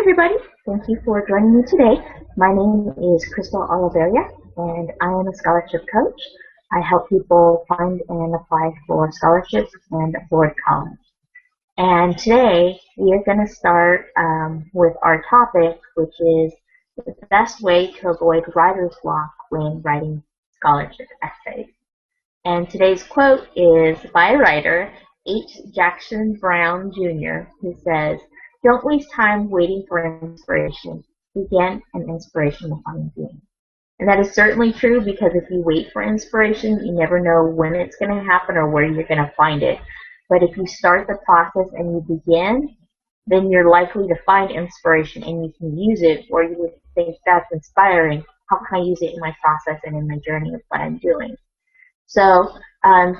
everybody. Thank you for joining me today. My name is Olivarria, and I am a scholarship coach. I help people find and apply for scholarships and afford college. And today we are going to start with our topic, which is the best way to avoid writer's block when writing scholarship essays. And today's quote is by a writer, H. Jackson Brown Jr., who says, "Don't waste time waiting for inspiration. Begin an inspiration will find you." And that is certainly true, because if you wait for inspiration, you never know when it's going to happen or where you're going to find it. But if you start the process and you begin, then you're likely to find inspiration and you can use it, or you would think, that's inspiring. How can I use it in my process and in my journey of what I'm doing? So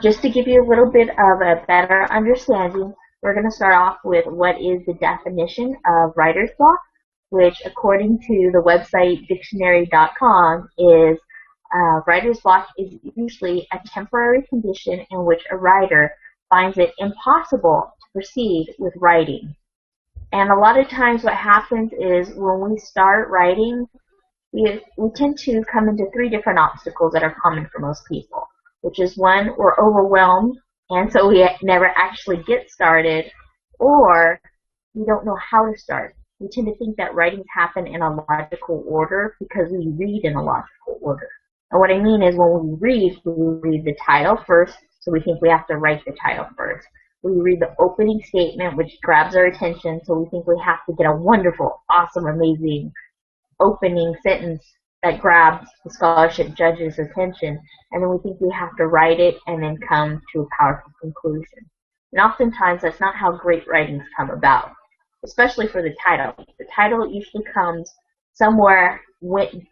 just to give you a little bit of a better understanding, we're going to start off with what is the definition of writer's block, which according to the website dictionary.com is writer's block is usually a temporary condition in which a writer finds it impossible to proceed with writing. And a lot of times what happens is when we start writing, we tend to come into three different obstacles that are common for most people, which is one, we're overwhelmed, and so we never actually get started, or we don't know how to start. We tend to think that writings happen in a logical order because we read in a logical order. And what I mean is when we read the title first, so we think we have to write the title first. We read the opening statement, which grabs our attention, so we think we have to get a wonderful, awesome, amazing opening sentence that grabs the scholarship judge's attention, and then we think we have to write it and then come to a powerful conclusion. And oftentimes that's not how great writings come about, especially for the title. The title usually comes somewhere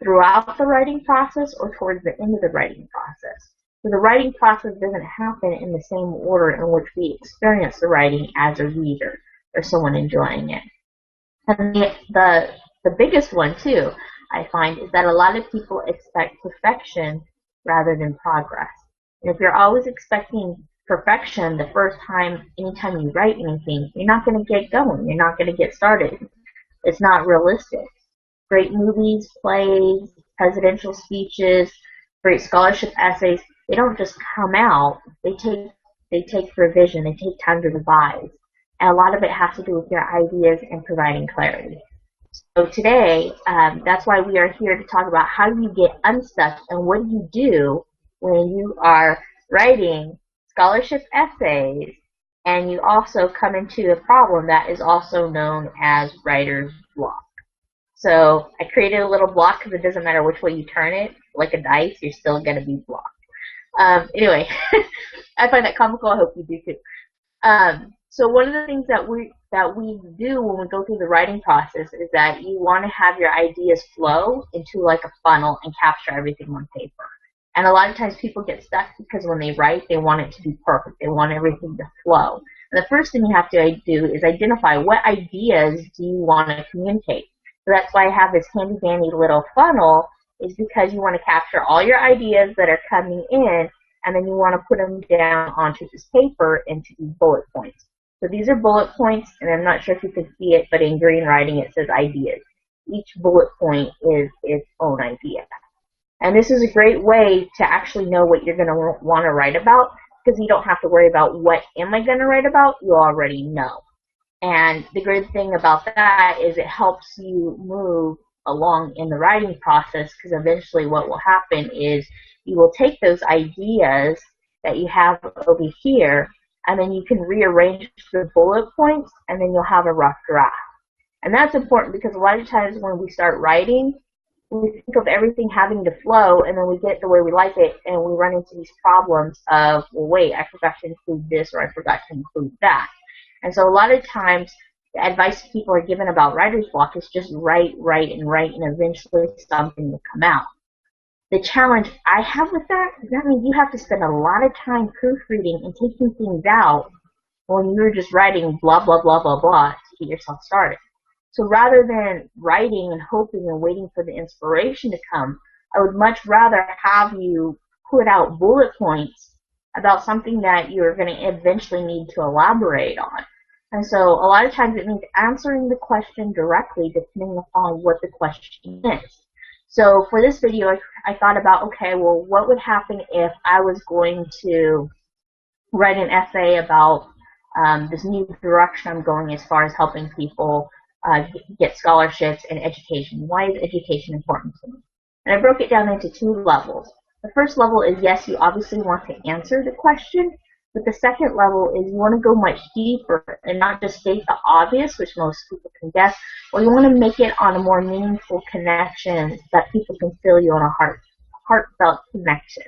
throughout the writing process or towards the end of the writing process. So the writing process doesn't happen in the same order in which we experience the writing as a reader or someone enjoying it. And the biggest one too, I find, is that a lot of people expect perfection rather than progress. And if you're always expecting perfection the first time, anytime you write anything, you're not going to get going. You're not going to get started. It's not realistic. Great movies, plays, presidential speeches, great scholarship essays, they don't just come out. They take revision. They take time to revise. And a lot of it has to do with your ideas and providing clarity. So today, that's why we are here to talk about how you get unstuck and what do you do when you are writing scholarship essays and you also come into a problem that is also known as writer's block. So I created a little block because it doesn't matter which way you turn it, like a dice, you're still going to be blocked. Anyway, I find that comical. I hope you do too. So one of the things that we do when we go through the writing process is that you want to have your ideas flow into like a funnel and capture everything on paper. And a lot of times people get stuck because when they write, they want it to be perfect. They want everything to flow. And the first thing you have to do is identify what ideas do you want to communicate. So that's why I have this handy dandy little funnel, is because you want to capture all your ideas that are coming in, and then you want to put them down onto this paper into these bullet points. So these are bullet points, and I'm not sure if you can see it, but in green writing it says ideas. Each bullet point is its own idea. And this is a great way to actually know what you're going to want to write about, because you don't have to worry about what am I going to write about, you already know. And the great thing about that is it helps you move along in the writing process, because eventually what will happen is you will take those ideas that you have over here, and then you can rearrange the bullet points, and then you'll have a rough draft. And that's important because a lot of times when we start writing, we think of everything having to flow, and then we get it the way we like it, and we run into these problems of, well, wait, I forgot to include this, or I forgot to include that. And so a lot of times the advice people are given about writer's block is just write, and eventually something will come out. The challenge I have with that is that means you have to spend a lot of time proofreading and taking things out when you're just writing blah, blah, blah, blah, blah to get yourself started. So rather than writing and hoping and waiting for the inspiration to come, I would much rather have you put out bullet points about something that you're going to eventually need to elaborate on. And so a lot of times it means answering the question directly depending upon what the question is. So for this video, I thought about, okay, well, what would happen if I was going to write an essay about this new direction I'm going as far as helping people get scholarships and education. Why is education important to me? And I broke it down into two levels. The first level is, yes, you obviously want to answer the question, but the second level is you want to go much deeper and not just state the obvious, which most people can guess, or you want to make it on a more meaningful connection that people can feel you on a heartfelt connection.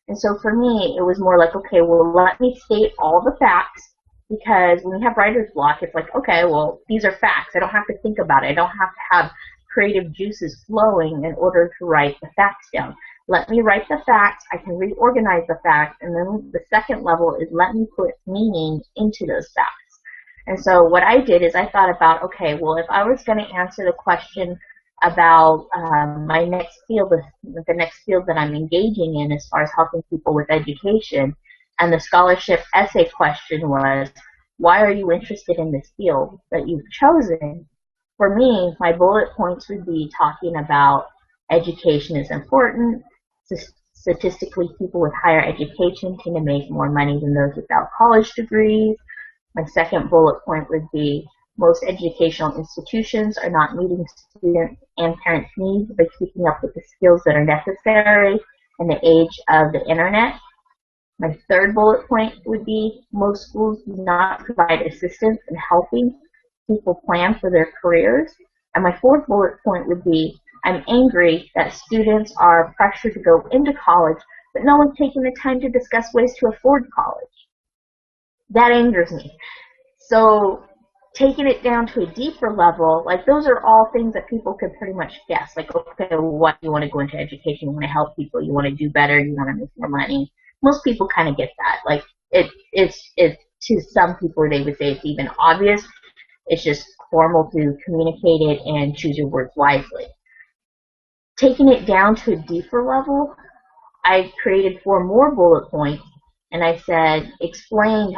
And so for me, it was more like, okay, well, let me state all the facts, because when you have writer's block, it's like, okay, well, these are facts. I don't have to think about it. I don't have to have creative juices flowing in order to write the facts down. Let me write the facts. I can reorganize the facts. And then the second level is let me put meaning into those facts. And so what I did is I thought about, okay, well, if I was going to answer the question about my next field, the next field that I'm engaging in as far as helping people with education, and the scholarship essay question was, why are you interested in this field that you've chosen? For me, my bullet points would be talking about education is important. Statistically, people with higher education tend to make more money than those without college degrees. My second bullet point would be most educational institutions are not meeting student and parents' needs by keeping up with the skills that are necessary in the age of the internet. My third bullet point would be most schools do not provide assistance in helping people plan for their careers. And my fourth bullet point would be I'm angry that students are pressured to go into college, but no one's taking the time to discuss ways to afford college. That angers me. So taking it down to a deeper level, like those are all things that people can pretty much guess. Like, okay, what you want to go into education, you want to help people, you want to do better, you want to make more money. Most people kind of get that. Like it's to some people they would say it's even obvious. It's just formal to communicate it and choose your words wisely. Taking it down to a deeper level, I created 4 more bullet points, and I said, explain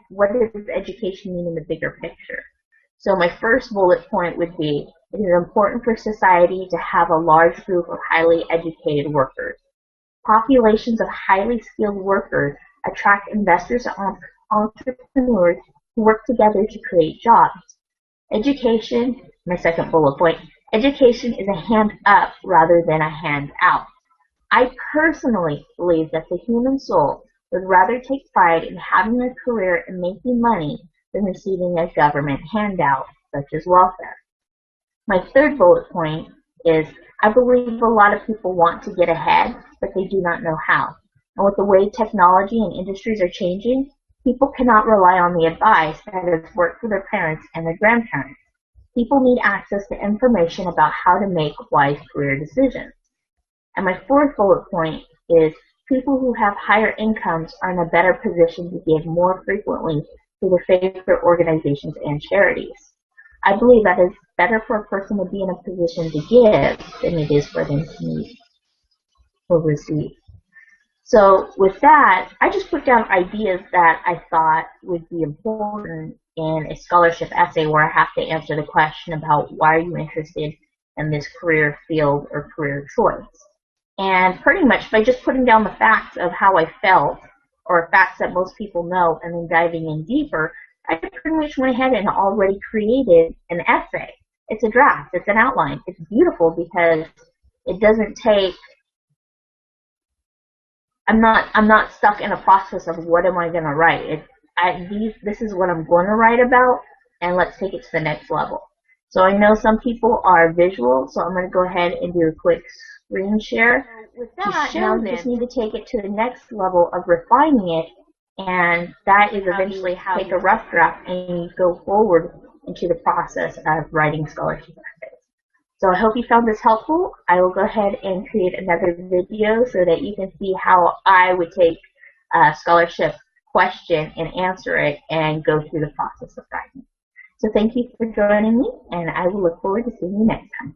what does education mean in the bigger picture? So my first bullet point would be, it is important for society to have a large group of highly educated workers. Populations of highly skilled workers attract investors and entrepreneurs who work together to create jobs. Education, my second bullet point, education is a hand up rather than a hand out. I personally believe that the human soul would rather take pride in having a career and making money than receiving a government handout, such as welfare. My third bullet point is I believe a lot of people want to get ahead, but they do not know how. And with the way technology and industries are changing, people cannot rely on the advice that has worked for their parents and their grandparents. People need access to information about how to make wise career decisions. And my fourth bullet point is people who have higher incomes are in a better position to give more frequently to their favorite organizations and charities. I believe that it's better for a person to be in a position to give than it is for them to need or receive. So with that, I just put down ideas that I thought would be important in a scholarship essay where I have to answer the question about why are you interested in this career field or career choice. And pretty much by just putting down the facts of how I felt, or facts that most people know, and then diving in deeper, I pretty much went ahead and already created an essay. It's a draft, it's an outline. It's beautiful because it doesn't take, I'm not stuck in a process of what am I going to write. This is what I'm going to write about, and let's take it to the next level. So I know some people are visual, so I'm going to go ahead and do a quick screen share. With that, now you just need to take it to the next level of refining it, and that is eventually how you take a rough draft and you go forward into the process of writing scholarship essays. So I hope you found this helpful. I will go ahead and create another video so that you can see how I would take a scholarship question and answer it and go through the process of writing. So thank you for joining me, and I will look forward to seeing you next time.